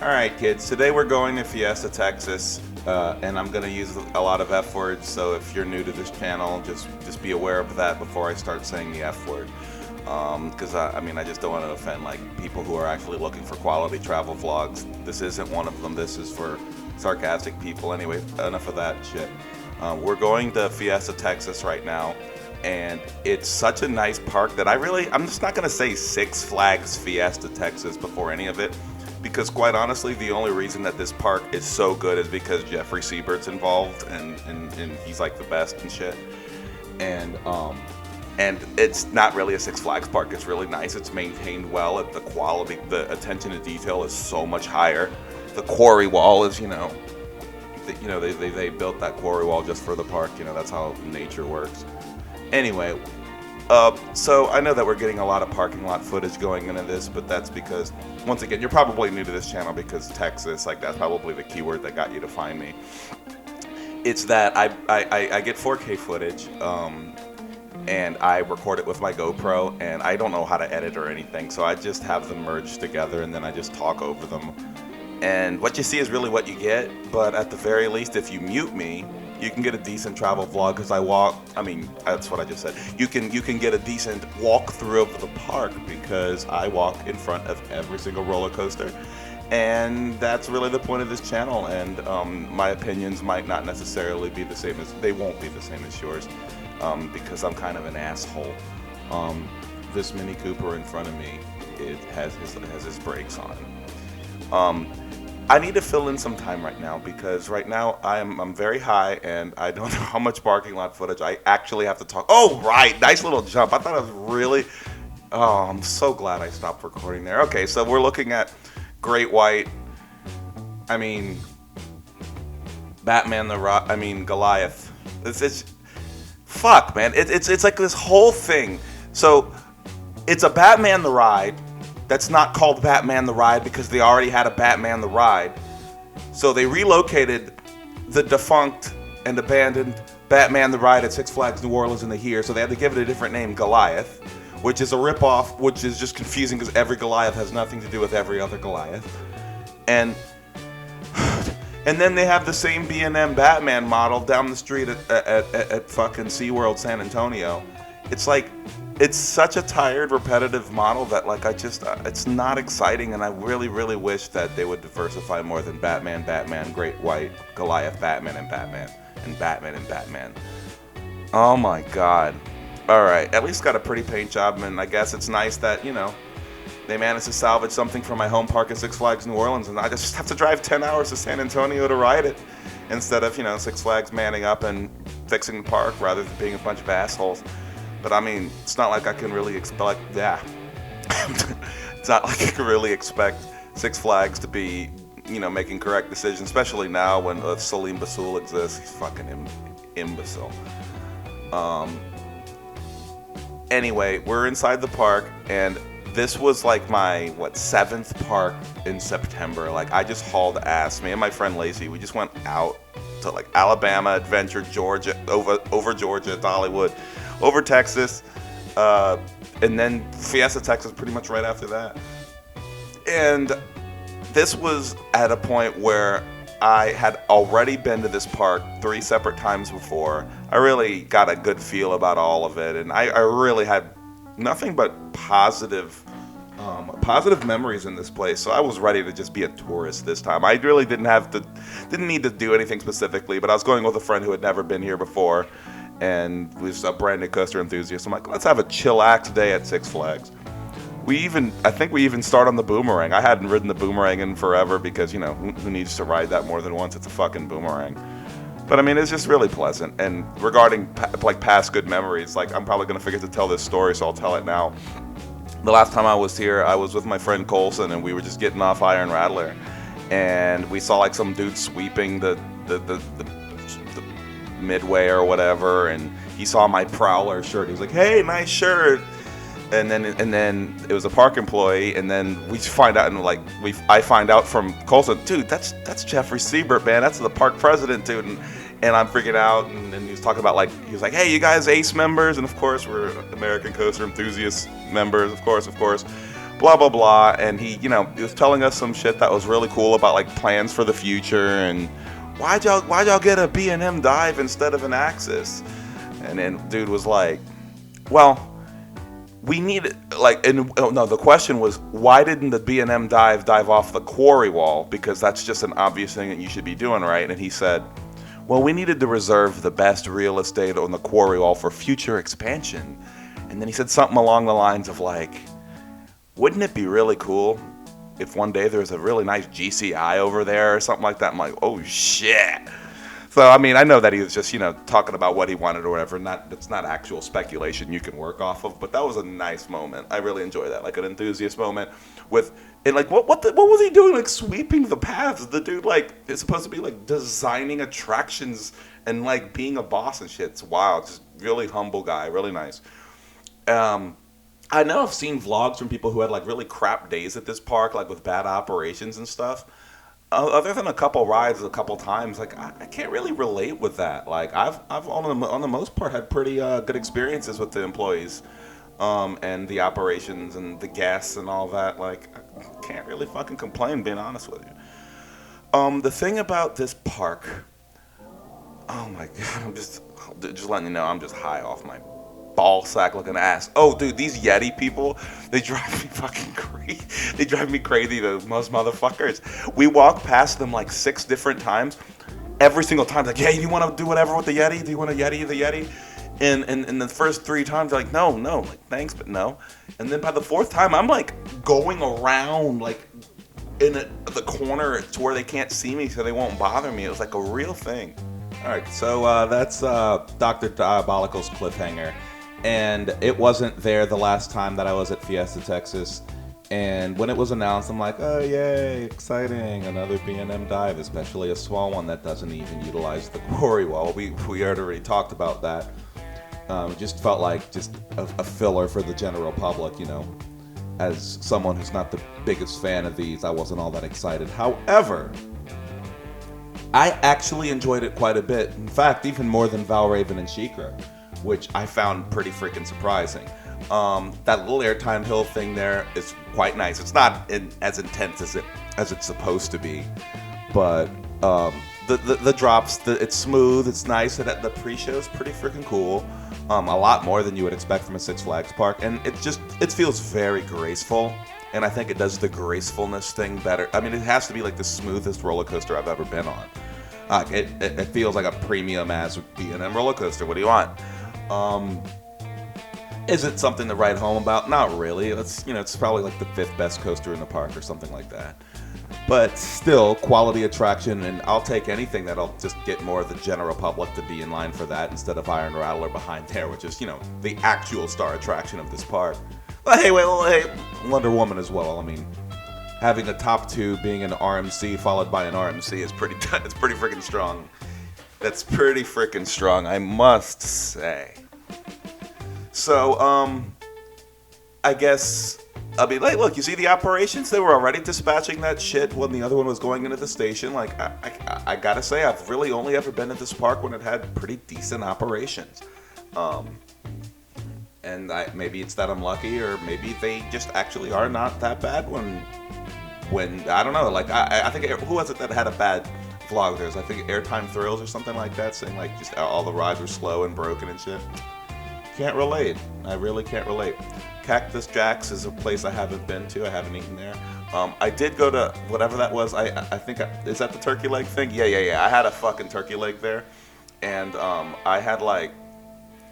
Alright kids, today we're going to Fiesta Texas, and I'm going to use a lot of F words, so if you're new to this channel, just be aware of that before I start saying the F word. Because I just don't want to offend people who are actually looking for quality travel vlogs. This isn't one of them, this is for sarcastic people. Anyway, enough of that shit. We're going to Fiesta Texas right now, and it's such a nice park that I'm just not going to say Six Flags Fiesta Texas before any of it. Because quite honestly, the only reason that this park is so good is because Jeffrey Siebert's involved, and he's like the best and shit. And it's not really a Six Flags park. It's really nice. It's maintained well. The quality, the attention to detail is so much higher. The quarry wall is, they built that quarry wall just for the park. That's how nature works. Anyway. So I know that we're getting a lot of parking lot footage going into this, but that's because, once again, you're probably new to this channel because Texas, that's probably the keyword that got you to find me. It's that I get 4K footage, and I record it with my GoPro, and I don't know how to edit or anything, so I just have them merged together, and then I just talk over them. And what you see is really what you get, but at the very least, if you mute me, you can get a decent travel vlog because that's what I just said. You can get a decent walkthrough of the park because I walk in front of every single roller coaster. And that's really the point of this channel. And my opinions might not necessarily be the same they won't be the same as yours because I'm kind of an asshole. This Mini Cooper in front of me, it has his brakes on. I need to fill in some time right now because right now I'm very high and I don't know how much parking lot footage I actually have to talk. Oh, right. Nice little jump. I thought I was really... Oh, I'm so glad I stopped recording there. Okay, so we're looking at Great White. Goliath. It's fuck, man. It's like this whole thing. So it's a Batman the Ride. That's not called Batman the Ride because they already had a Batman the Ride. So they relocated the defunct and abandoned Batman the Ride at Six Flags New Orleans into here. So they had to give it a different name, Goliath, which is a ripoff, which is just confusing because every Goliath has nothing to do with every other Goliath. And then they have the same B&M Batman model down the street at fucking SeaWorld San Antonio. It's such a tired, repetitive model that it's not exciting, and I really, really wish that they would diversify more than Batman, Great White, Goliath, Batman, and Batman, and Batman, and Batman. Oh my god. Alright, at least got a pretty paint job, and I guess it's nice that, they managed to salvage something from my home park at Six Flags New Orleans, and I just have to drive 10 hours to San Antonio to ride it, instead of, Six Flags manning up and fixing the park rather than being a bunch of assholes. But it's not like I can really expect, it's not like I can really expect Six Flags to be, making correct decisions, especially now when Salim Basul exists. He's fucking imbecile. Anyway, we're inside the park, and this was my, 7th park in September. I just hauled ass. Me and my friend Lacey, we just went out to Alabama, Adventure, Georgia, over Georgia, to Hollywood, over Texas, and then Fiesta Texas pretty much right after that. And this was at a point where I had already been to this park 3 separate times before. I really got a good feel about all of it, and I really had nothing but positive memories in this place. So I was ready to just be a tourist this time. I really didn't need to do anything specifically, but I was going with a friend who had never been here before, and was a brand new coaster enthusiast. I'm like, let's have a chillax day at Six Flags. I think we even start on the Boomerang. I hadn't ridden the Boomerang in forever because, who needs to ride that more than once? It's a fucking Boomerang. But it's just really pleasant. And regarding past good memories, I'm probably gonna forget to tell this story, so I'll tell it now. The last time I was here, I was with my friend Colson, and we were just getting off Iron Rattler, and we saw some dude sweeping the midway or whatever, and he saw my Prowler shirt. He was like, "Hey, nice shirt." And then it was a park employee, and then we find out, and I find out from Colson, dude, that's Jeffrey Siebert, man, that's the park president, dude. And I'm freaking out, and he was talking about he was like, "Hey, you guys ACE members?" And of course we're American Coaster Enthusiast members, of course. blah blah blah, and he was telling us some shit that was really cool about like plans for the future and why'd y'all get a B&M dive instead of an Axis? And then dude was like, well, we need it, like, and no, the question was, why didn't the B&M dive off the quarry wall? Because that's just an obvious thing that you should be doing, right? And he said, well, we needed to reserve the best real estate on the quarry wall for future expansion. And then he said something along the lines of like, wouldn't it be really cool if one day there's a really nice GCI over there or something like that? I'm like, oh shit. So, I mean, I know that he was just, talking about what he wanted or whatever. It's not actual speculation you can work off of, but that was a nice moment. I really enjoyed that, like an enthusiast moment with, and like, what was he doing, like sweeping the paths? The dude, like, is supposed to be like designing attractions and like being a boss and shit. It's wild, just really humble guy, really nice. I know I've seen vlogs from people who had like really crap days at this park, like with bad operations and stuff. Other than a couple rides a couple times, like I can't really relate with that. Like I've on the most part had pretty good experiences with the employees, and the operations and the guests and all that. Like I can't really fucking complain, being honest with you. The thing about this park, oh my god, I'm just letting you know, I'm just high off my ball sack looking ass. Oh, dude, these Yeti people, they drive me fucking crazy. They drive me crazy, those motherfuckers. We walk past them like 6 different times. Every single time, like, hey, do you want to do whatever with the Yeti? Do you want a Yeti, the Yeti? And the first 3 times, they're like, no, like, thanks, but no. And then by the 4th time, I'm like going around, like, in the corner to where they can't see me so they won't bother me. It was like a real thing. All right, so that's Dr. Diabolical's Cliffhanger. And it wasn't there the last time that I was at Fiesta Texas. And when it was announced, I'm like, oh, yay, exciting. Another B&M dive, especially a small one that doesn't even utilize the quarry wall. We had already talked about that. It just felt like just a filler for the general public, As someone who's not the biggest fan of these, I wasn't all that excited. However, I actually enjoyed it quite a bit. In fact, even more than Valraven and Shikra, which I found pretty freaking surprising. That little airtime hill thing there is quite nice. It's not as intense as it's supposed to be, but the drops, it's smooth, it's nice, and the pre-show is pretty freaking cool. A lot more than you would expect from a Six Flags park, and it feels very graceful, and I think it does the gracefulness thing better. I mean, it has to be like the smoothest roller coaster I've ever been on. It feels like a premium ass B&M roller coaster. What do you want? Is it something to write home about? Not really. It's probably like the 5th best coaster in the park or something like that. But still, quality attraction, and I'll take anything that'll just get more of the general public to be in line for that instead of Iron Rattler behind there, which is, the actual star attraction of this park. But hey, Wonder Woman as well. I mean, having a top 2 being an RMC followed by an RMC is pretty freaking strong. That's pretty freaking strong, I must say. So, I guess, look, you see the operations? They were already dispatching that shit when the other one was going into the station. Like, I gotta say, I've really only ever been at this park when it had pretty decent operations. And maybe it's that I'm lucky, or maybe they just actually are not that bad when I don't know. Like, I think, who was it that had a bad vlog? There's, I think, Airtime Thrills or something like that, saying like just all the rides were slow and broken and shit. Can't relate. I really can't relate. Cactus Jack's is a place I haven't been to. I haven't eaten there. I did go to whatever that was. I think, is that the turkey leg thing? Yeah. I had a fucking turkey leg there, and I had like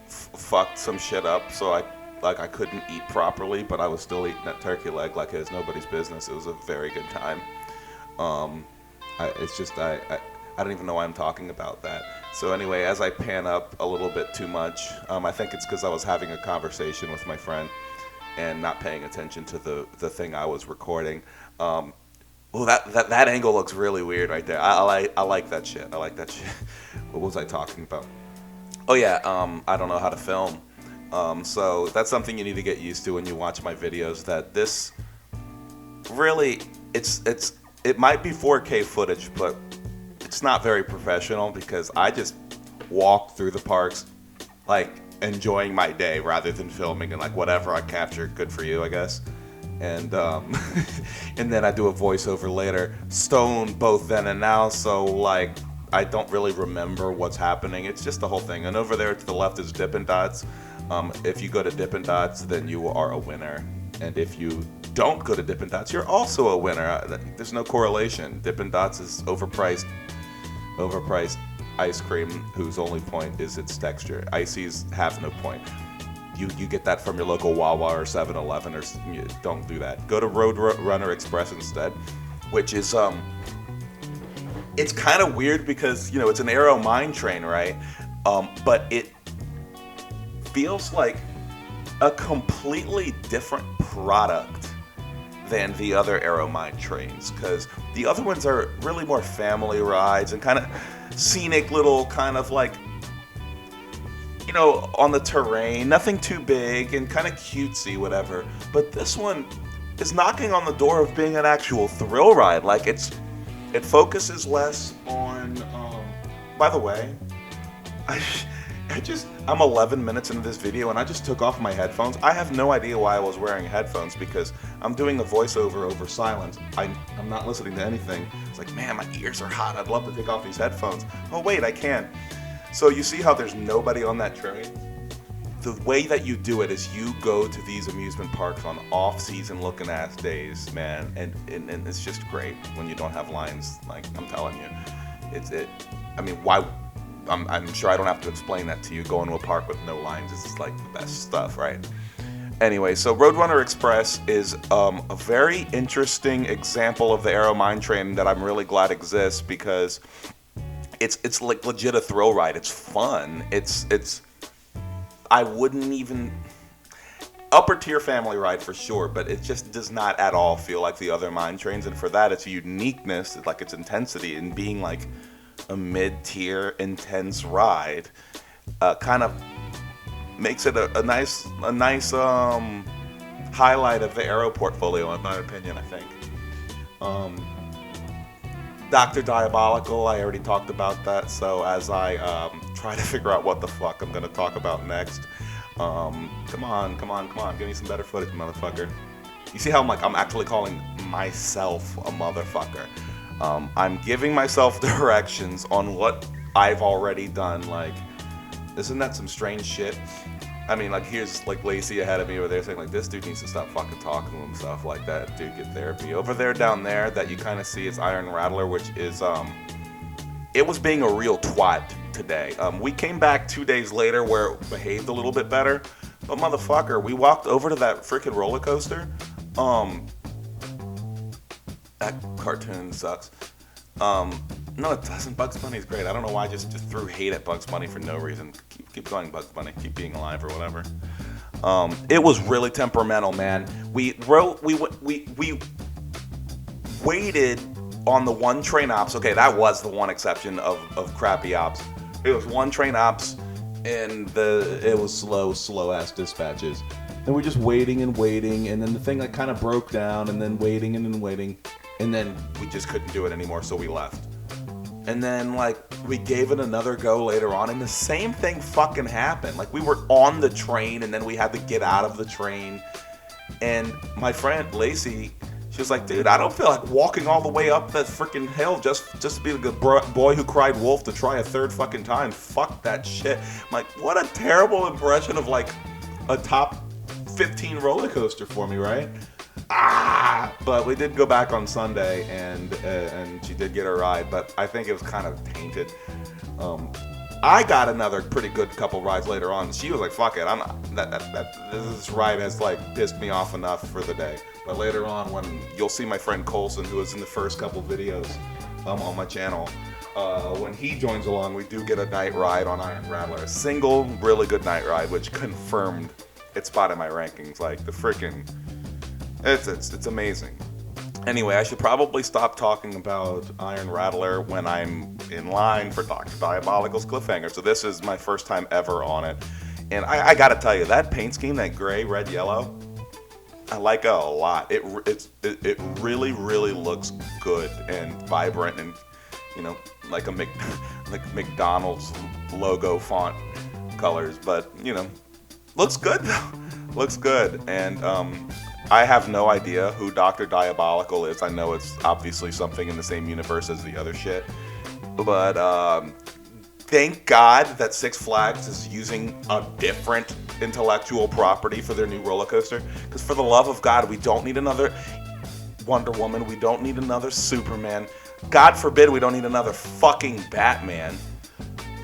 fucked some shit up, so I couldn't eat properly, but I was still eating that turkey leg like it was nobody's business. It was a very good time. I don't even know why I'm talking about that. So anyway, as I pan up a little bit too much, I think it's because I was having a conversation with my friend and not paying attention to the thing I was recording. Well, that angle looks really weird right there. I like that shit. I like that shit. What was I talking about? Oh yeah, I don't know how to film. So that's something you need to get used to when you watch my videos. That this really, it might be 4K footage, but it's not very professional because I just walk through the parks, like enjoying my day rather than filming, and like whatever I capture, good for you, I guess. and and then I do a voiceover later, stoned both then and now, so like I don't really remember what's happening. It's just the whole thing. And over there to the left is Dippin' Dots. If you go to Dippin' Dots, then you are a winner. And if you don't go to Dippin' Dots, you're also a winner. There's no correlation. Dippin' Dots is overpriced ice cream whose only point is its texture. Icy's have no point. You get that from your local Wawa or 7-Eleven, or don't do that. Go to Roadrunner Express instead, which is it's kind of weird because, you know, it's an Aero mine train, right? But it feels like a completely different product than the other Aero mine trains, because the other ones are really more family rides and kind of scenic little kind of like, you know, on the terrain, nothing too big and kind of cutesy, whatever. But this one is knocking on the door of being an actual thrill ride. Like it focuses less on, by the way, I'm 11 minutes into this video and I just took off my headphones. I have no idea why I was wearing headphones because I'm doing a voiceover over silence. I'm not listening to anything. It's like, man, my ears are hot. I'd love to take off these headphones. Oh wait, I can. So you see how there's nobody on that train? The way that you do it is you go to these amusement parks on off-season looking ass days, man, and it's just great when you don't have lines. Like, I'm telling you, I mean, why? I'm sure I don't have to explain that to you. Going to a park with no lines is like the best stuff, right? Anyway, so Roadrunner Express is a very interesting example of the Aero mine train that I'm really glad exists, because it's like legit a thrill ride. It's fun. It's I wouldn't even upper tier family ride for sure, but it just does not at all feel like the other mine trains. And for that, its uniqueness, like its intensity, and being like a mid-tier intense ride, kind of makes it a nice highlight of the Aero portfolio, in my opinion. I think Dr. Diabolical, I already talked about that, so as I try to figure out what the fuck I'm gonna talk about next, come on, give me some better footage, motherfucker. You see how I'm actually calling myself a motherfucker. I'm giving myself directions on what I've already done. Like, isn't that some strange shit? I mean, like, here's like Lacey ahead of me over there saying like, this dude needs to stop fucking talking to himself like that. Dude, get therapy. Over there, down there, that you kind of see is Iron Rattler, which is it was being a real twat today. We came back 2 days later where it behaved a little bit better, but motherfucker, we walked over to that freaking roller coaster. That cartoon sucks. No, it doesn't. Bugs Bunny's great. I don't know why I just threw hate at Bugs Bunny for no reason. Keep going, Bugs Bunny. Keep being alive or whatever. It was really temperamental, man. We waited on the one train ops. Okay, that was the one exception of crappy ops. It was one train ops, and it was slow ass dispatches. And we're just waiting, and then the thing like kind of broke down, and then waiting, and then we just couldn't do it anymore, so we left. And then like we gave it another go later on, and the same thing fucking happened. Like, we were on the train, and then we had to get out of the train. And my friend Lacey, she was like, dude, I don't feel like walking all the way up that freaking hill just to be like a boy who cried wolf to try a third fucking time. Fuck that shit. I'm like, what a terrible impression of like a top 15 roller coaster for me, right? But we did go back on Sunday, and she did get a ride, but I think it was kind of tainted. I got another pretty good couple rides later on. She was like, fuck it, this ride has like pissed me off enough for the day. But later on, when you'll see my friend Colson, who was in the first couple videos on my channel, when he joins along, we do get a night ride on Iron Rattler. A single really good night ride, which confirmed its spot in my rankings. Like, the freaking... It's amazing. Anyway, I should probably stop talking about Iron Rattler when I'm in line for Dr. Diabolical's Cliffhanger. So this is my first time ever on it. And I gotta tell you, that paint scheme, that gray, red, yellow, I like it a lot. It really, really looks good and vibrant, and, you know, like like McDonald's logo font colors. But, you know, looks good though. Looks good. And I have no idea who Dr. Diabolical is. I know it's obviously something in the same universe as the other shit. But thank God that Six Flags is using a different intellectual property for their new roller coaster. Because for the love of God, we don't need another Wonder Woman. We don't need another Superman. God forbid we don't need another fucking Batman.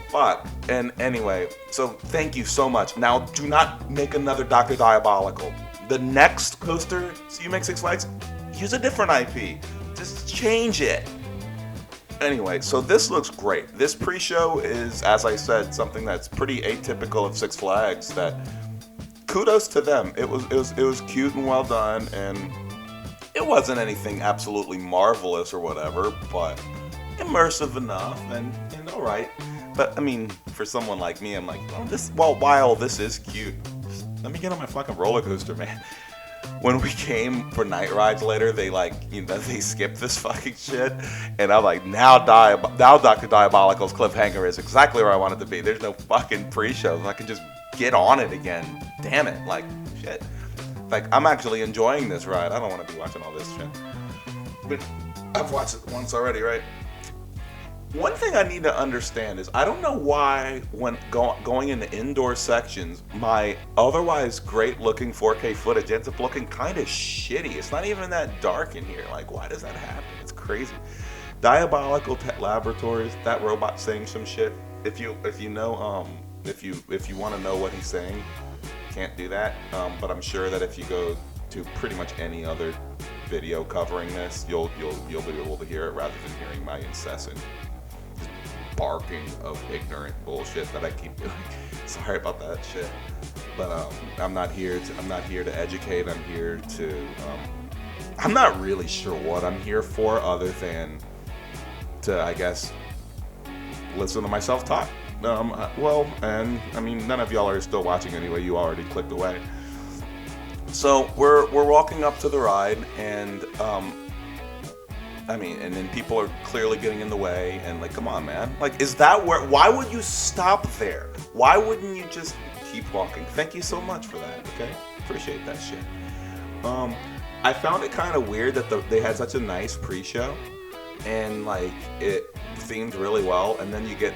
Fuck. And anyway, so thank you so much. Now, do not make another Dr. Diabolical. The next coaster you make Six Flags, use a different IP. Just change it. Anyway, so this looks great. This pre-show is, as I said, something that's pretty atypical of Six Flags. That kudos to them. It was cute and well done, and it wasn't anything absolutely marvelous or whatever, but immersive enough and all right. But I mean, for someone like me, I'm like, oh, while this is cute, let me get on my fucking roller coaster, man. When we came for night rides later, they they skipped this fucking shit, and I'm like, now Dr. Diabolical's Cliffhanger is exactly where I want it to be. There's no fucking pre-shows. I can just get on it again. Damn it, like shit. Like I'm actually enjoying this ride. I don't want to be watching all this shit. But I've watched it once already, right? One thing I need to understand is I don't know why when going into indoor sections, my otherwise great looking 4K footage ends up looking kind of shitty. It's not even that dark in here. Like, why does that happen? It's Diabolical Laboratories, that robot saying some shit. If you want to know what he's saying, can't do that. But I'm sure that if you go to pretty much any other video covering this, you'll be able to hear it rather than hearing my incessant barking of ignorant bullshit that I keep doing. Sorry about that shit. But I'm not here to educate. I'm here to I'm not really sure what I'm here for other than to, I guess, listen to myself talk. And I mean, none of y'all are still watching anyway. You already clicked away. So we're walking up to the ride, and and then people are clearly getting in the way, and like, come on, man. Like, why would you stop there? Why wouldn't you just keep walking? Thank you so much for that, okay? Appreciate that shit. I found it kind of weird that they had such a nice pre-show, and like, it themed really well, and then you get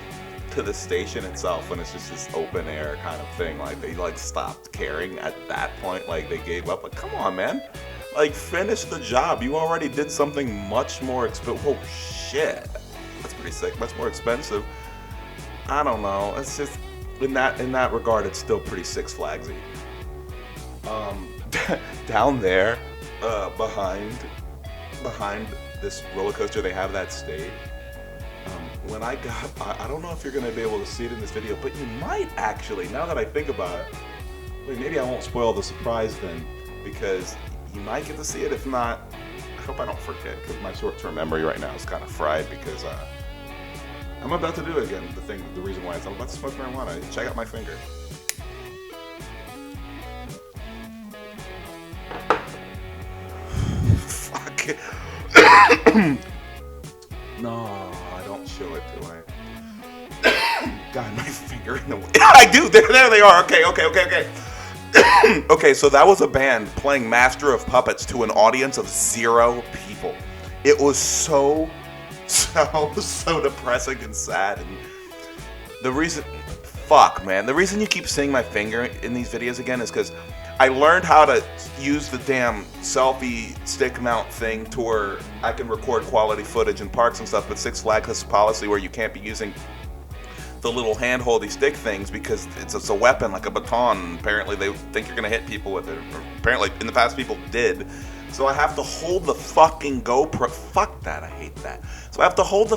to the station itself, and it's just this open air kind of thing. Like, they like stopped caring at that point. Like, they gave up. Like, come on, man. Like, finish the job. You already did something much more expensive. Oh, shit. That's pretty sick. Much more expensive. I don't know. It's just, in that regard, it's still pretty Six Flagsy. Down there, behind this roller coaster, they have that stage. When I don't know if you're going to be able to see it in this video, but you might actually, now that I think about it. Wait, maybe I won't spoil the surprise then, because you might get to see it. If not, I hope I don't forget, because my short-term memory right now is kind of fried, because I'm about to do it again. The reason why is I'm about to smoke marijuana. Check out my finger. Fuck it. No, I don't show it, do I? God, my finger in the way. I do. There they are. Okay. Okay, so that was a band playing Master of Puppets to an audience of 0 people. It was so depressing and sad. And the reason you keep seeing my finger in these videos again is because I learned how to use the damn selfie stick mount thing to where I can record quality footage in parks and stuff, but Six Flags has a policy where you can't be using the little hand-holdy stick things because it's a weapon, like a baton. Apparently they think you're going to hit people with it. Or apparently in the past people did. So I have to hold the fucking GoPro. Fuck that, I hate that. So I have to hold the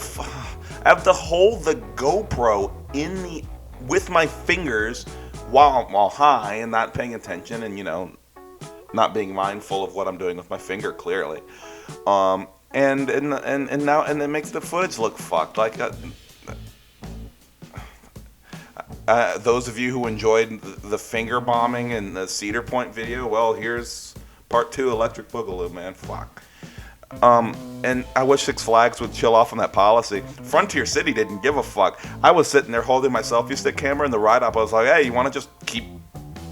GoPro with my fingers while high and not paying attention and, not being mindful of what I'm doing with my finger, clearly. And it makes the footage look fucked. Like, those of you who enjoyed the finger bombing and the Cedar Point video, well, here's part 2, Electric Boogaloo, man. Fuck. And I wish Six Flags would chill off on that policy. Frontier City didn't give a fuck. I was sitting there holding my selfie stick camera in the ride-up. I was like, hey, you want to just keep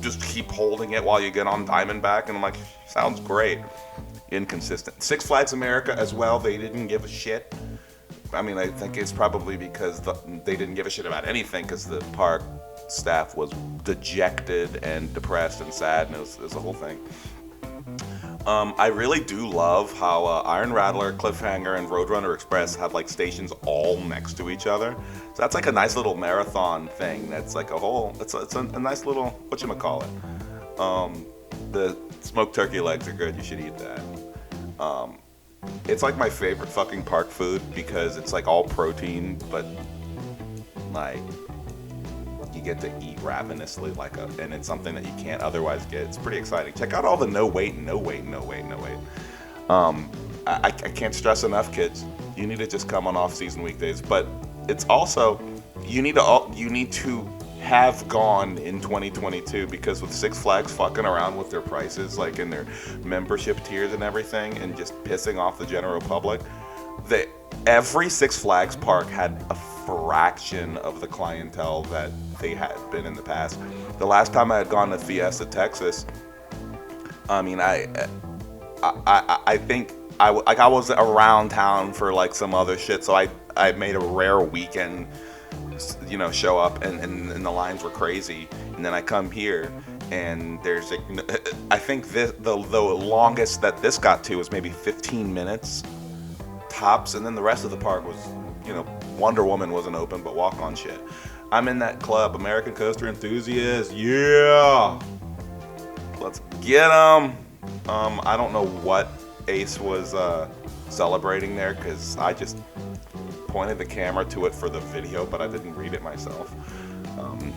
just keep holding it while you get on Diamondback, and I'm like, sounds great. Inconsistent. Six Flags America as well, they didn't give a shit. I mean, I think it's probably because they didn't give a shit about anything, because the park staff was dejected and depressed and sad, and it was a whole thing. I really do love how Iron Rattler, Cliffhanger, and Roadrunner Express have like stations all next to each other. So that's like a nice little marathon thing. That's like a whole. It's a nice little whatchamacallit. The smoked turkey legs are good. You should eat that. It's like my favorite fucking park food because it's like all protein, but like you get to eat ravenously and it's something that you can't otherwise get. It's pretty exciting. Check out all the no wait. I can't stress enough, kids. You need to just come on off-season weekdays, but it's also you need to have gone in 2022 because with Six Flags fucking around with their prices, like in their membership tiers and everything, and just pissing off the general public, every Six Flags park had a fraction of the clientele that they had been in the past. The last time I had gone to Fiesta Texas, I mean, I think I was around town for like some other shit, so I made a rare weekend, show up, and the lines were crazy. And then I come here, and there's I think the longest that this got to was maybe 15 minutes tops, and then the rest of the park was, Wonder Woman wasn't open, but walk on shit. I'm in that club, American Coaster Enthusiasts. Yeah, let's get them. I don't know what Ace was celebrating there, because I just pointed the camera to it for the video, but I didn't read it myself.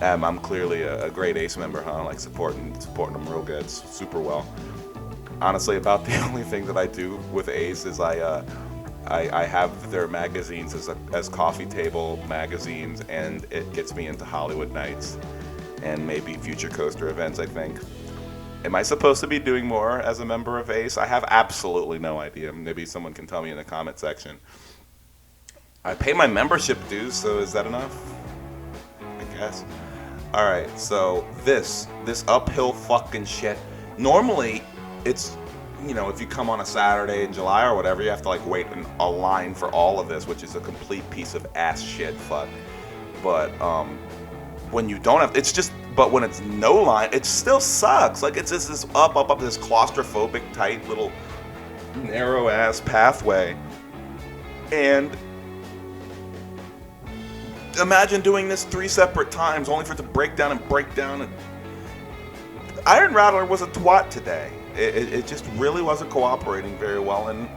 I'm clearly a great Ace member, huh? Like supporting them real good, super well. Honestly, about the only thing that I do with Ace is I have their magazines as coffee table magazines, and it gets me into Hollywood Nights and maybe future coaster events, I think. Am I supposed to be doing more as a member of Ace? I have absolutely no idea. Maybe someone can tell me in the comment section. I pay my membership dues, so is that enough? I guess. Alright, so this uphill fucking shit. Normally, it's, if you come on a Saturday in July or whatever, you have to like wait in a line for all of this, which is a complete piece of ass shit fuck. But when you don't have, but when it's no line, it still sucks. Like it's just this up this claustrophobic tight little narrow ass pathway. And imagine doing this 3 separate times only for it to break down. And Iron Rattler was a twat today. It just really wasn't cooperating very well, and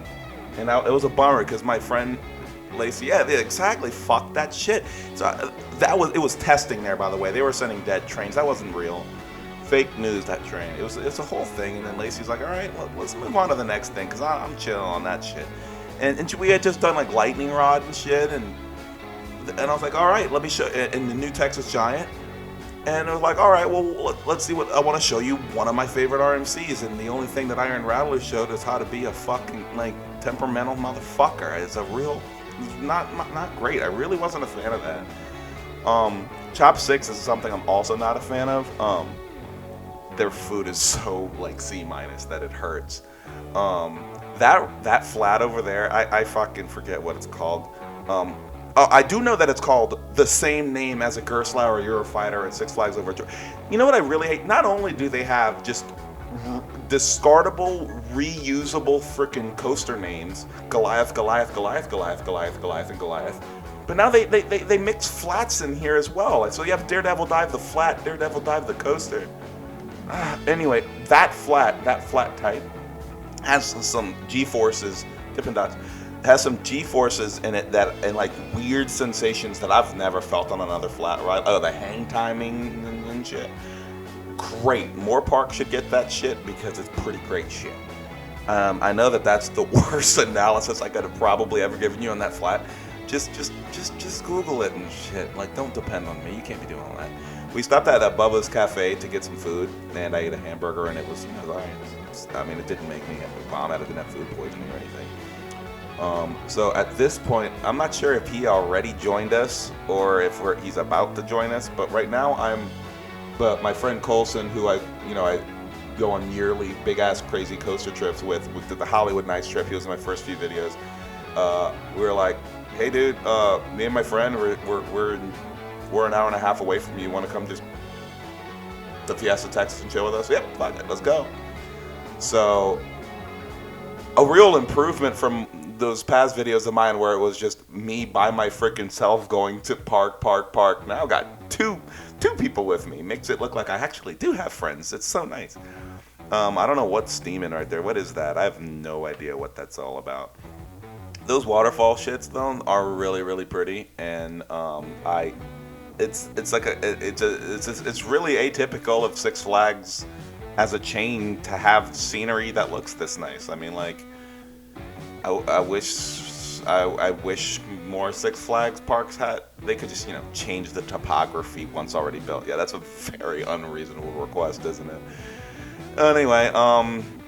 it was a bummer because my friend Lacey, yeah, exactly, fuck that shit. So it was testing there, by the way. They were sending dead trains. That wasn't real. Fake news, that train. It's a whole thing, and then Lacey's like, all right, let's move on to the next thing because I'm chilling on that shit. And we had just done like lightning rod and shit, and I was like, all right, let me show in the new Texas Giant. And I was like, all right, well, let's see what I want to show you. One of my favorite RMCs, and the only thing that Iron Rattler showed is how to be a fucking like temperamental motherfucker. It's a real, not great. I really wasn't a fan of that. Chop 6 is something I'm also not a fan of. Their food is so like C- that it hurts. That flat over there, I fucking forget what it's called. I do know that it's called the same name as a Gerstlauer Eurofighter and Six Flags Over. You know what I really hate? Not only do they have just discardable, reusable freaking coaster names, Goliath, and Goliath, but now they mix flats in here as well. So you have Daredevil Dive the flat, Daredevil Dive the coaster. Anyway, that flat type has some G-forces, Dippin' Dots. Has some G-forces in it and like weird sensations that I've never felt on another flat ride. Oh, the hang timing and shit. Great. More parks should get that shit because it's pretty great shit. I know that's the worst analysis I could have probably ever given you on that flat. Just Google it and shit. Like, don't depend on me. You can't be doing all that. We stopped at Bubba's Cafe to get some food, and I ate a hamburger, and it was alright. I mean, it didn't make me vomit. I didn't have food poisoning or anything. So at this point, I'm not sure if he already joined us or if he's about to join us, but right now I'm But my friend Colson, who I go on yearly big ass crazy coaster trips with, we did the Hollywood Nights trip. He was in my first few videos. We were like, hey dude, me and my friend, we're an hour and a half away from you. You want to come just to Fiesta Texas and chill with us? Yep, fuck it, let's go. So a real improvement from those past videos of mine where it was just me by my freaking self going to park. Now I got two people with me. Makes it look like I actually do have friends. It's so nice. I don't know what's steaming right there. What is that? I have no idea what that's all about. Those waterfall shits though are really, really pretty, and it's really atypical of Six Flags as a chain to have scenery that looks this nice. I mean, like, I wish more Six Flags parks they could just, change the topography once already built. Yeah, that's a very unreasonable request, isn't it? Anyway,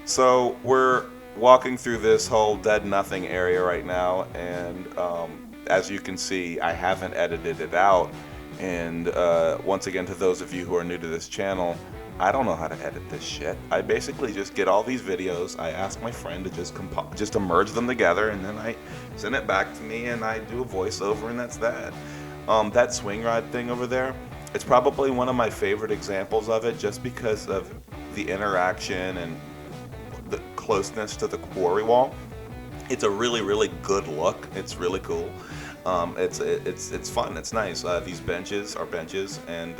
so we're walking through this whole dead nothing area right now, and as you can see, I haven't edited it out. And once again, to those of you who are new to this channel, I don't know how to edit this shit. I basically just get all these videos, I ask my friend to just merge them together, and then I send it back to me and I do a voiceover, and that's that. That swing ride thing over there, it's probably one of my favorite examples of it, just because of the interaction and the closeness to the quarry wall. It's a really, really good look. It's really cool. It's fun. It's nice. These benches are benches, and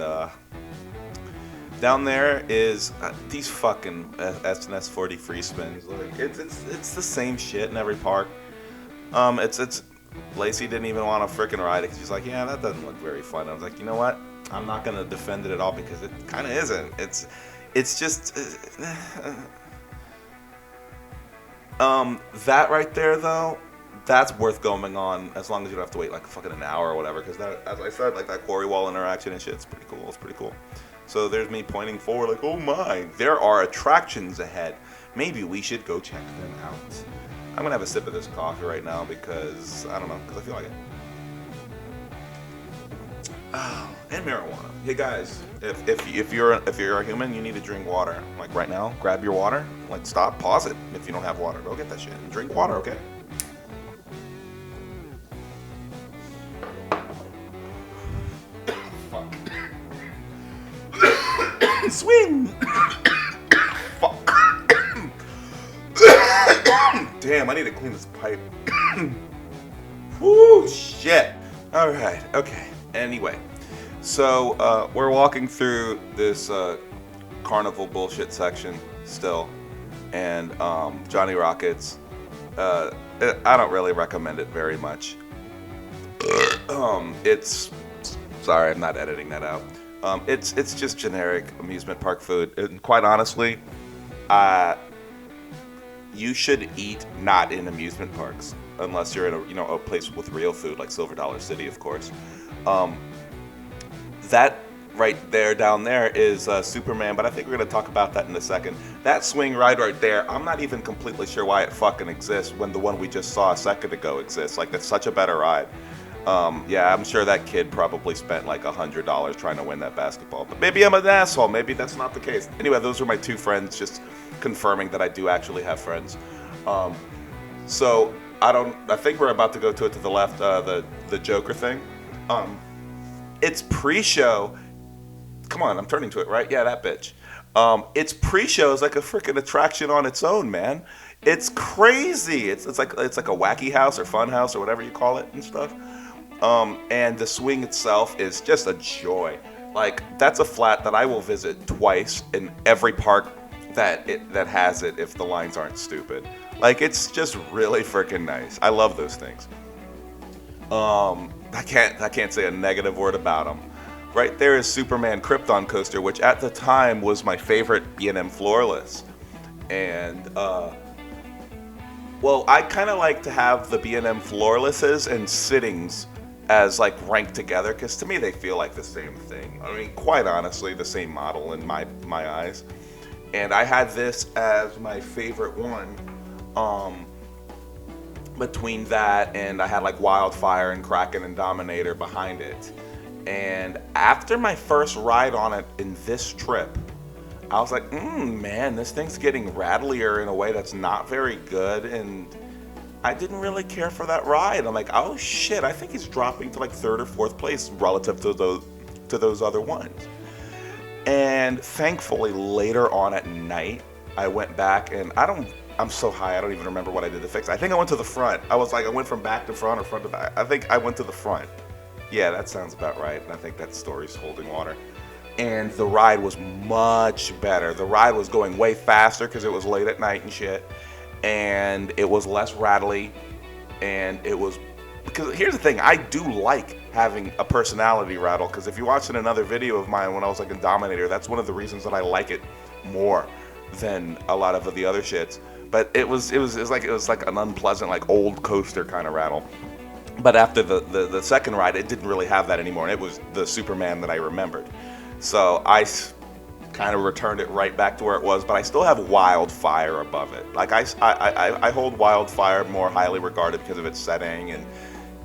down there is these fucking SNS 40 free spins. Like, it's the same shit in every park. Lacey didn't even want to freaking ride it because she's like, yeah, that doesn't look very fun. I was like, you know what? I'm not gonna defend it at all because it kind of isn't. It's just that right there though. That's worth going on as long as you don't have to wait like fucking an hour or whatever. Because that, as I said, like that quarry wall interaction and shit, it's pretty cool. It's pretty cool. So there's me pointing forward like, oh my, there are attractions ahead. Maybe we should go check them out. I'm gonna have a sip of this coffee right now because I don't know, because I feel like it. Oh, and marijuana. Hey guys, if you're a human, you need to drink water. Like right now, grab your water. Like stop, pause it. If you don't have water, go get that shit and drink water. Okay. Swing! Fuck. Damn, I need to clean this pipe. Woo, shit. Alright, okay. Anyway, so we're walking through this carnival bullshit section still. And Johnny Rockets, I don't really recommend it very much. Sorry, I'm not editing that out. It's just generic amusement park food, and quite honestly, you should eat not in amusement parks unless you're in a place with real food like Silver Dollar City, of course. That right there down there is Superman, but I think we're gonna talk about that in a second. That swing ride right there, I'm not even completely sure why it fucking exists when the one we just saw a second ago exists. Like, it's such a better ride. Yeah, I'm sure that kid probably spent like $100 trying to win that basketball. But maybe I'm an asshole. Maybe that's not the case. Anyway, those are my two friends, just confirming that I do actually have friends. So I think we're about to go to it to the left, the Joker thing. It's pre-show. Come on, I'm turning to it, right? Yeah, that bitch. It's pre-show is like a freaking attraction on its own, man. It's crazy. It's like a wacky house or fun house or whatever you call it and stuff. And the swing itself is just a joy. Like, that's a flat that I will visit twice in every park that has it if the lines aren't stupid. Like, it's just really freaking nice. I love those things. I can't say a negative word about them. Right there is Superman Krypton coaster, which at the time was my favorite B&M floorless. And well, I kind of like to have the B&M floorlesses and sittings as like ranked together, because to me they feel like the same thing. I mean, quite honestly, the same model in my eyes. And I had this as my favorite one. Between that and I had like Wildfire and Kraken and Dominator behind it. And after my first ride on it in this trip, I was like, man, this thing's getting rattlier in a way that's not very good. And I didn't really care for that ride. I'm like, oh shit, I think it's dropping to like third or fourth place relative to those other ones. And thankfully, later on at night, I went back and I'm so high, I don't even remember what I did to fix it. I think I went to the front. I went from back to front or front to back. I think I went to the front. Yeah, that sounds about right. I think that story's holding water. And the ride was much better. The ride was going way faster because it was late at night and shit. And it was less rattly. And it was... Because here's the thing, I do like having a personality rattle. Because if you watched another video of mine when I was like in Dominator, that's one of the reasons that I like it more than a lot of the other shits. But it was like an unpleasant, like old coaster kind of rattle. But after the second ride, it didn't really have that anymore. And it was the Superman that I remembered. So I kind of returned it right back to where it was. But I still have Wildfire above it. Like I hold Wildfire more highly regarded because of its setting. And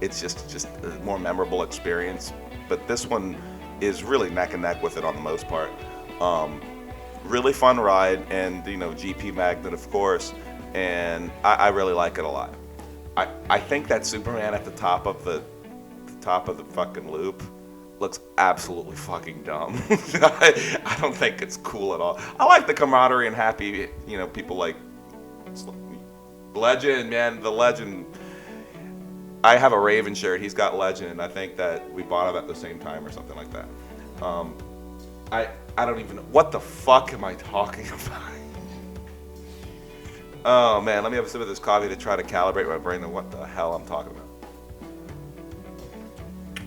it's just a more memorable experience. But this one is really neck and neck with it on the most part. Really fun ride. And, you know, GP Magnet, of course. And I really like it a lot. I think that Superman at the top of the fucking loop looks absolutely fucking dumb. I don't think it's cool at all. I like the camaraderie and happy, you know, people like Legend, man, the Legend. I have a Raven shirt. He's got Legend, and I think that we bought them at the same time or something like that. I don't even know. What the fuck am I talking about? Oh man, let me have a sip of this coffee to try to calibrate my brain on what the hell I'm talking about.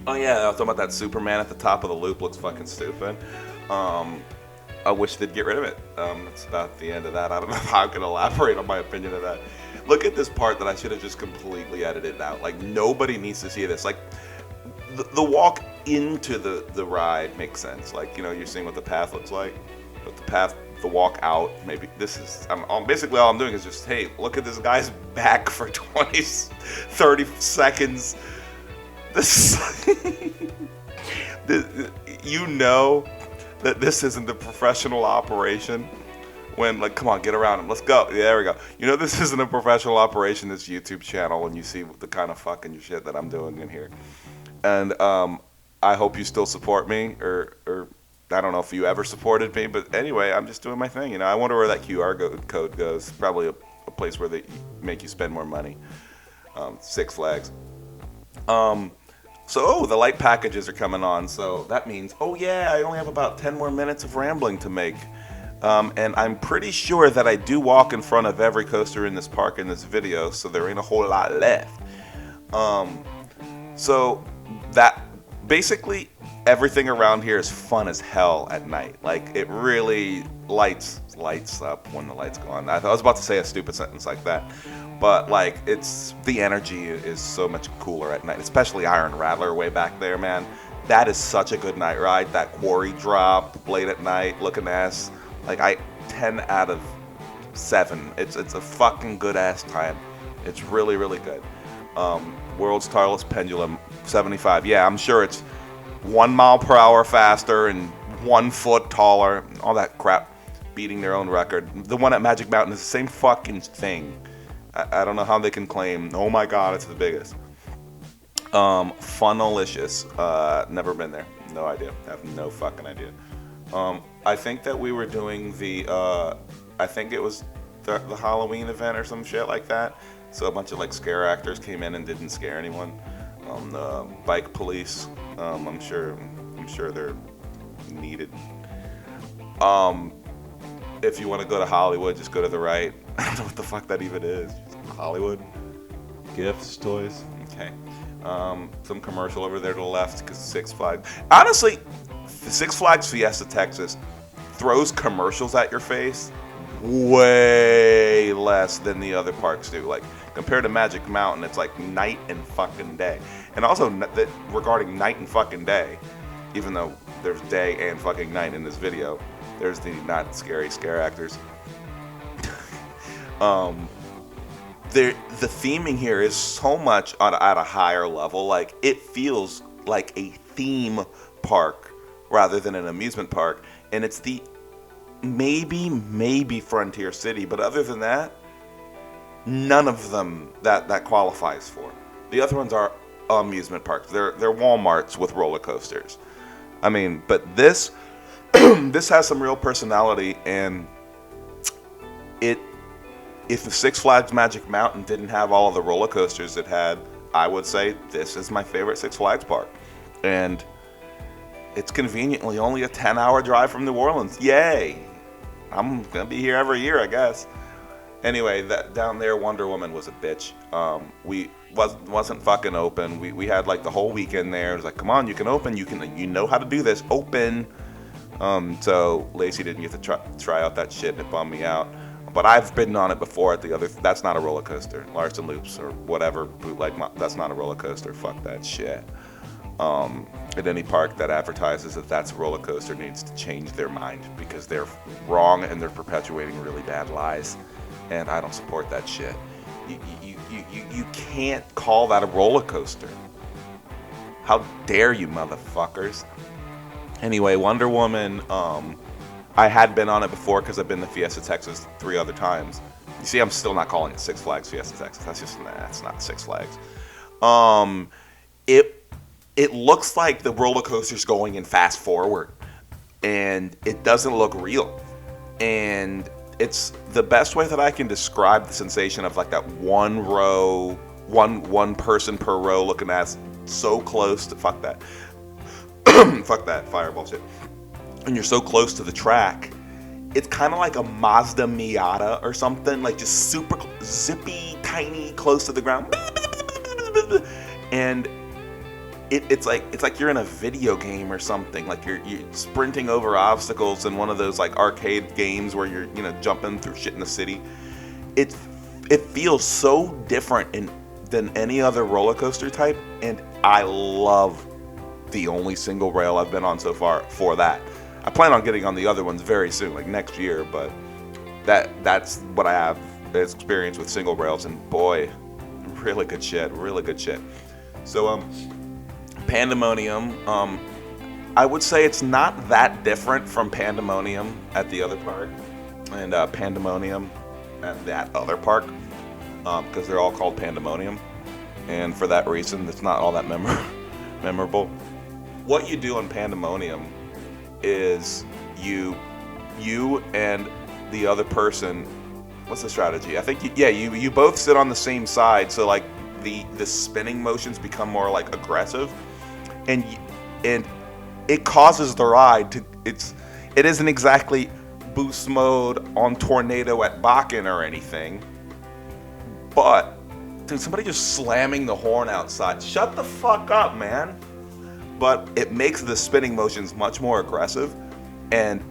Oh yeah, I was talking about that Superman at the top of the loop looks fucking stupid. I wish they'd get rid of it. That's about the end of that. I don't know how I can elaborate on my opinion of that. Look at this part that I should have just completely edited out. Like, nobody needs to see this. Like, the walk into the ride makes sense. Like, you know, you're seeing what the path looks like, but the walk out, maybe this is, basically all I'm doing is just, hey, look at this guy's back for 20, 30 seconds. This, you know that this isn't a professional operation when, like, come on, get around him, let's go. Yeah, there we go. You know this isn't a professional operation, this YouTube channel, when you see the kind of fucking shit that I'm doing in here. And I hope you still support me, or I don't know if you ever supported me, but anyway, I'm just doing my thing. You know, I wonder where that QR code goes. Probably a place where they make you spend more money. Six Flags. So, the light packages are coming on. So that means, oh yeah, I only have about 10 more minutes of rambling to make. And I'm pretty sure that I do walk in front of every coaster in this park in this video, so there ain't a whole lot left. So that basically everything around here is fun as hell at night. Like, it really lights up when the lights go on. I was about to say a stupid sentence like that, but like, it's the energy is so much cooler at night, especially Iron Rattler way back there, man. That is such a good night ride. That quarry drop late at night, looking ass. Like, 10 out of 7. It's a fucking good ass time. It's really, really good. World's Tallest Pendulum, 75. Yeah, I'm sure it's 1 mile per hour faster and 1 foot taller, all that crap, beating their own record. The one at Magic Mountain is the same fucking thing. I don't know how they can claim, oh my god, it's the biggest. Funnelicious, never been there, no idea, have no fucking idea. I think that we were doing I think it was the Halloween event or some shit like that. So a bunch of like scare actors came in and didn't scare anyone. The bike police, I'm sure they're needed. If you want to go to Hollywood, just go to the right. I don't know what the fuck that even is. Hollywood, gifts, toys. Okay. Some commercial over there to the left because Six Flags. Honestly, Six Flags Fiesta Texas throws commercials at your face way less than the other parks do. Like, compared to Magic Mountain, it's like night and fucking day. And also, regarding night and fucking day, even though there's day and fucking night in this video, there's the not scary scare actors. The theming here is so much at a higher level. Like, it feels like a theme park rather than an amusement park, and it's the maybe Frontier City, but other than that, none of them that qualifies for. The other ones are amusement parks. They're Walmarts with roller coasters. I mean, but this this has some real personality, and if the Six Flags Magic Mountain didn't have all of the roller coasters it had, I would say this is my favorite Six Flags park. And it's conveniently only a 10-hour drive from New Orleans. Yay! I'm gonna be here every year, I guess. Anyway, that down there, Wonder Woman was a bitch. We wasn't fucking open. We had like the whole weekend there. It was like, come on, you can open. You know how to do this. Open. So Lacey didn't get to try out that shit, and it bummed me out. But I've been on it before at the other. That's not a roller coaster. Larson Loops or whatever bootleg. That's not a roller coaster. Fuck that shit. At any park that advertises that that's a roller coaster needs to change their mind, because they're wrong and they're perpetuating really bad lies, and I don't support that shit. You can't call that a roller coaster. How dare you, motherfuckers? Anyway, Wonder Woman, I had been on it before because I've been to Fiesta Texas 3 other times. You see, I'm still not calling it Six Flags Fiesta Texas. That's not Six Flags. It looks like the roller coaster's going in fast forward, and it doesn't look real. And it's the best way that I can describe the sensation of like that one person per row looking at so close to fuck that fireball shit. And you're so close to the track, it's kind of like a Mazda Miata or something, like just super zippy, tiny, close to the ground. And it's like you're in a video game or something. Like you're sprinting over obstacles in one of those like arcade games where you're jumping through shit in the city. It feels so different than any other roller coaster type, and I love the only single rail I've been on so far for that. I plan on getting on the other ones very soon, like next year, but that's what I have experience with single rails, and boy, really good shit. So Pandemonium, I would say it's not that different from Pandemonium at the other park, and Pandemonium at that other park, because they're all called Pandemonium, and for that reason, it's not all that memorable. What you do on Pandemonium is you and the other person. What's the strategy? I think you both sit on the same side, so like the spinning motions become more like aggressive, and it causes the ride to it isn't exactly boost mode on Tornado at Bakken or anything, but dude, somebody just slamming the horn outside. Shut the fuck up, man. But it makes the spinning motions much more aggressive, and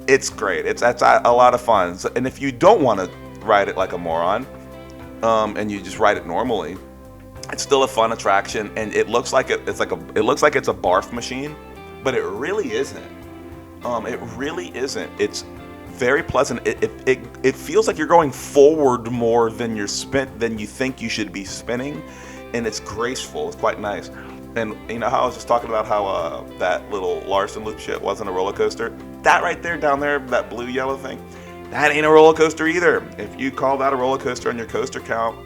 it's great. It's a lot of fun. So, and if you don't want to ride it like a moron, and you just ride it normally, it's still a fun attraction. And it looks like it's a barf machine, but it really isn't. It really isn't. It's very pleasant. It feels like you're going forward more than you think you should be spinning, and it's graceful. It's quite nice. And you know how I was just talking about how that little Larson Loop shit wasn't a roller coaster? That right there, down there, that blue yellow thing, that ain't a roller coaster either. If you call that a roller coaster on your coaster count,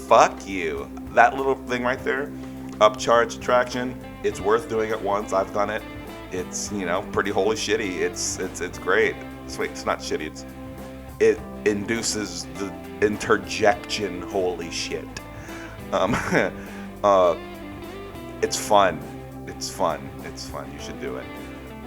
fuck you. That little thing right there, upcharge attraction, it's worth doing it once. I've done it. It's pretty holy shitty. It's great. Wait, it's not shitty. It induces the interjection holy shit. It's fun. You should do it.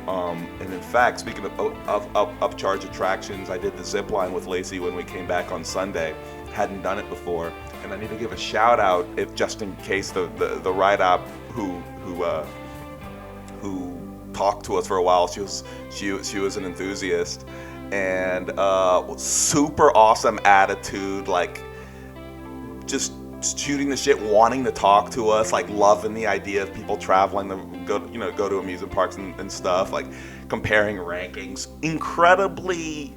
And in fact, speaking of upcharge attractions, I did the zip line with Lacey when we came back on Sunday. Hadn't done it before, and I need to give a shout out, if just in case the ride op who talked to us for a while. She was an enthusiast, and super awesome attitude, like just shooting the shit, wanting to talk to us, like loving the idea of people traveling to go to amusement parks and stuff, like comparing rankings. Incredibly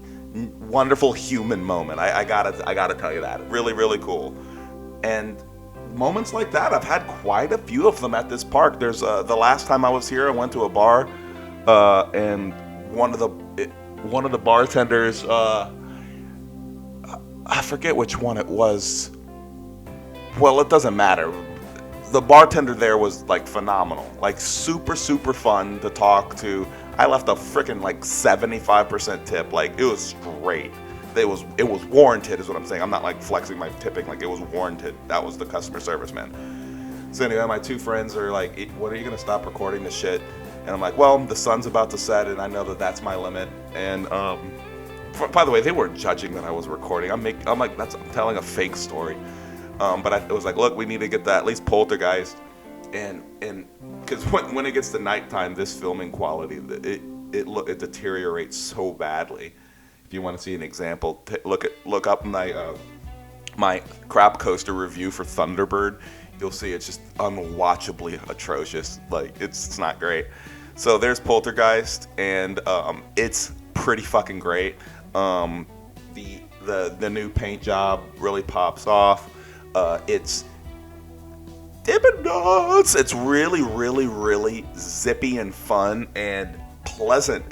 wonderful human moment. I gotta tell you that. Really, really cool. And moments like that, I've had quite a few of them at this park. There's the last time I was here, I went to a bar, and one of the bartenders, I forget which one it was. Well, it doesn't matter. The bartender there was like phenomenal, like super fun to talk to. I left a freaking like 75% tip. Like, it was great. It was warranted, is what I'm saying. I'm not like flexing my tipping. Like, it was warranted. That was the customer service, man. So anyway, my two friends are like, "When are you gonna stop recording this shit?" And I'm like, "Well, the sun's about to set, and I know that that's my limit." And by the way, they weren't judging that I was recording. I'm telling a fake story. But it was like, look, we need to get that, at least Poltergeist, and because when it gets to nighttime, this filming quality, it deteriorates so badly. If you want to see an example, look up my crap coaster review for Thunderbird. You'll see it's just unwatchably atrocious. Like, it's not great. So there's Poltergeist, and it's pretty fucking great. The new paint job really pops off. It's Dippin' Dots. It's really zippy and fun and pleasant.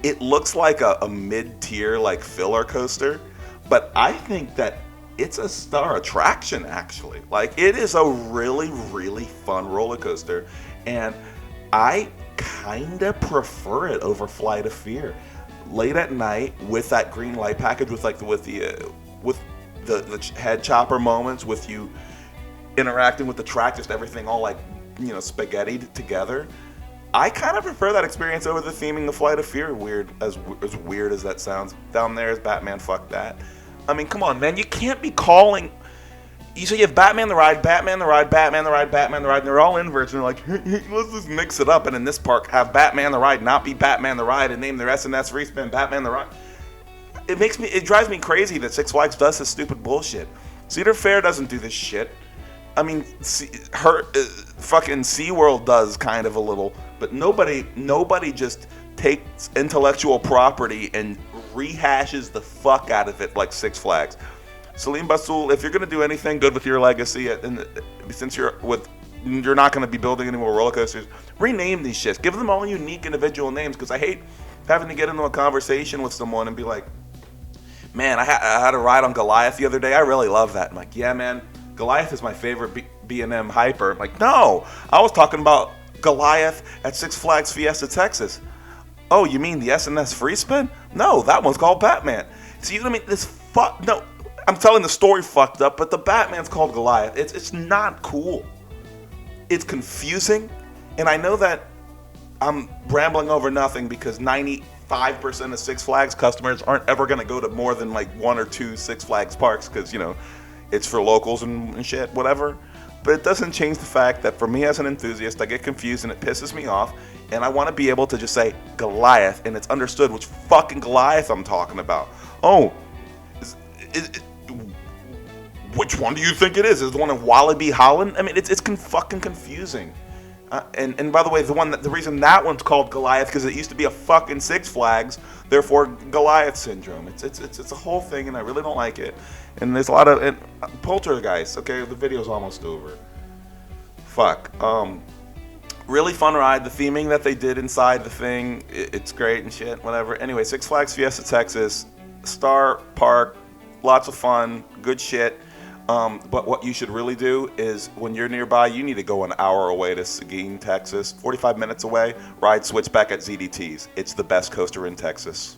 It looks like a mid-tier like filler coaster, but I think that it's a star attraction actually. Like, it is a really fun roller coaster, and I kinda prefer it over Flight of Fear. Late at night with that green light package with the head chopper moments, with you interacting with the track, just everything all like, spaghettied together. I kind of prefer that experience over the theming of Flight of Fear. As weird as that sounds. Down there is Batman, fuck that. I mean, come on, man, you can't be calling. So you have Batman the Ride, Batman the Ride, Batman the Ride, Batman the Ride, and they're all inverts, and they're like, hey, let's just mix it up, and in this park, have Batman the Ride not be Batman the Ride, and name their SNS respin Batman the Ride. It drives me crazy that Six Flags does this stupid bullshit. Cedar Fair doesn't do this shit. I mean, fucking SeaWorld does kind of a little, but nobody just takes intellectual property and rehashes the fuck out of it like Six Flags. Salim Basul, if you're gonna do anything good with your legacy, and since you're not gonna be building any more roller coasters, rename these shits. Give them all unique individual names, because I hate having to get into a conversation with someone and be like, man, I had a ride on Goliath the other day. I really love that. I'm like, yeah, man, Goliath is my favorite B&M hyper. I'm like, no, I was talking about Goliath at Six Flags Fiesta Texas. Oh, you mean the SNS free spin? No, that one's called Batman. See, I mean, no, I'm telling the story fucked up, but the Batman's called Goliath. It's not cool. It's confusing, and I know that I'm rambling over nothing, because 95% of Six Flags customers aren't ever going to go to more than like one or two Six Flags parks, because, it's for locals and shit, whatever. But it doesn't change the fact that for me as an enthusiast, I get confused and it pisses me off, and I want to be able to just say Goliath, and it's understood which fucking Goliath I'm talking about. Oh, which one do you think it is? Is it the one in Wallaby Holland? I mean, it's fucking confusing. And by the way, the reason that one's called Goliath, because it used to be a fucking Six Flags, therefore Goliath syndrome. It's a whole thing, and I really don't like it. And there's a lot of Poltergeist. Okay, the video's almost over. Fuck. Really fun ride. The theming that they did inside the thing, it's great and shit. Whatever. Anyway, Six Flags Fiesta Texas, star park, lots of fun, good shit. But what you should really do is, when you're nearby, you need to go an hour away to Seguin, Texas, 45 minutes away, ride Switchback at ZDT's. It's the best coaster in Texas.